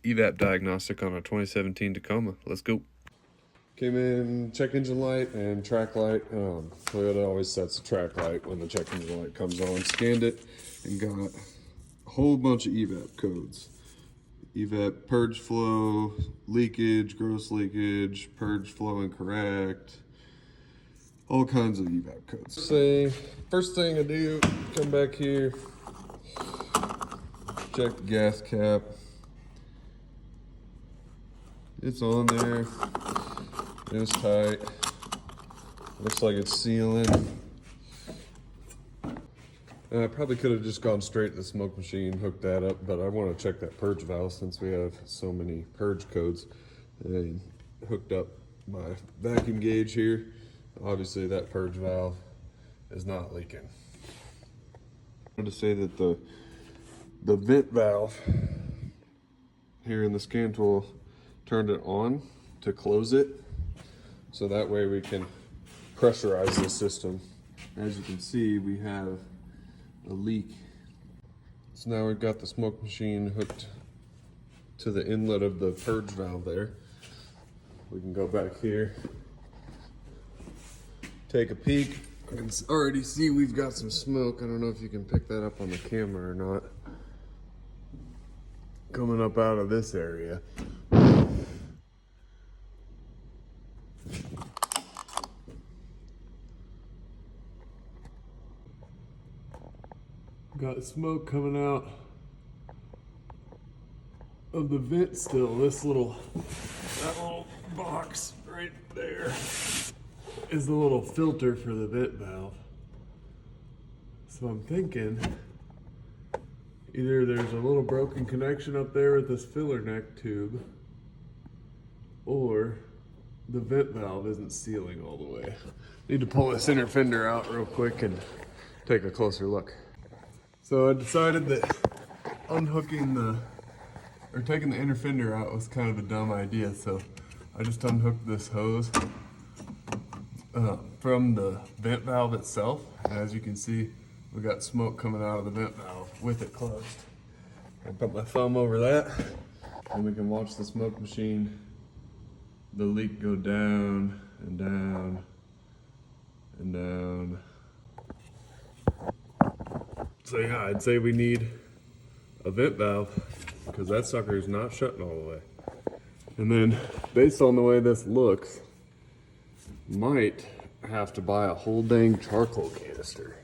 EVAP Diagnostic on a 2017 Tacoma. Let's go. Came in check engine light and track light. Toyota always sets the track light when the check engine light comes on. Scanned it and got a whole bunch of EVAP codes. EVAP purge flow, leakage, gross leakage, purge flow incorrect, all kinds of EVAP codes. First thing I do, come back here, check the gas cap. It's on there. It's tight. Looks like it's sealing. I probably could have just gone straight to the smoke machine, hooked that up, but I want to check that purge valve since we have so many purge codes. And hooked up my vacuum gauge here. Obviously that purge valve is not leaking. I wanted to say that the vent valve here in the scan tool turned it on to close it, so that way we can pressurize the system. As you can see, we have a leak. So now we've got the smoke machine hooked to the inlet of the purge valve there. We can go back here, take a peek, and already see we've got some smoke. I don't know if you can pick that up on the camera or not. Coming up out of this area. Got smoke coming out of the vent still. That little box right there is the little filter for the vent valve. So I'm thinking either there's a little broken connection up there with this filler neck tube, or the vent valve isn't sealing all the way. Need to pull this inner fender out real quick and take a closer look. So I decided that taking the inner fender out was kind of a dumb idea. So I just unhooked this hose from the vent valve itself. As you can see, we got smoke coming out of the vent valve with it closed. I put my thumb over that and we can watch the smoke machine, the leak go down and down and down. So yeah, I'd say we need a vent valve because that sucker is not shutting all the way. And then based on the way this looks, might have to buy a whole dang charcoal canister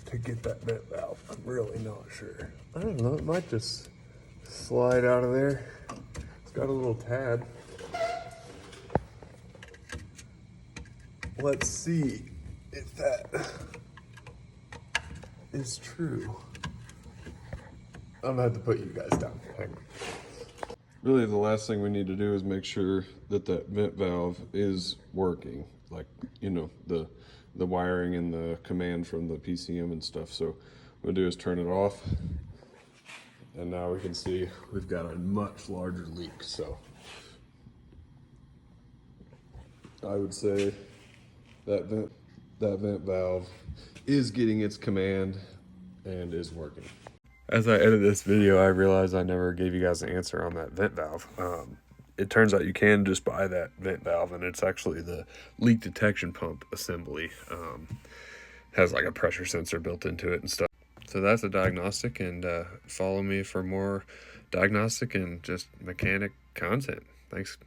to get that vent valve. I'm really not sure. I don't know, it might just slide out of there. It's got a little tab. Let's see if that is true. I'm gonna have to put you guys down. Hang on. Really, the last thing we need to do is make sure that that vent valve is working. Like, you know, the wiring and the command from the PCM and stuff. So what we'll do is turn it off. And now we can see we've got a much larger leak. So I would say that vent valve is getting its command and is working. As I edit this video, I realized I never gave you guys an answer on that vent valve. It turns out you can just buy that vent valve, and it's actually the leak detection pump assembly. Has like a pressure sensor built into it and stuff. So that's a diagnostic, and follow me for more diagnostic and just mechanic content. Thanks.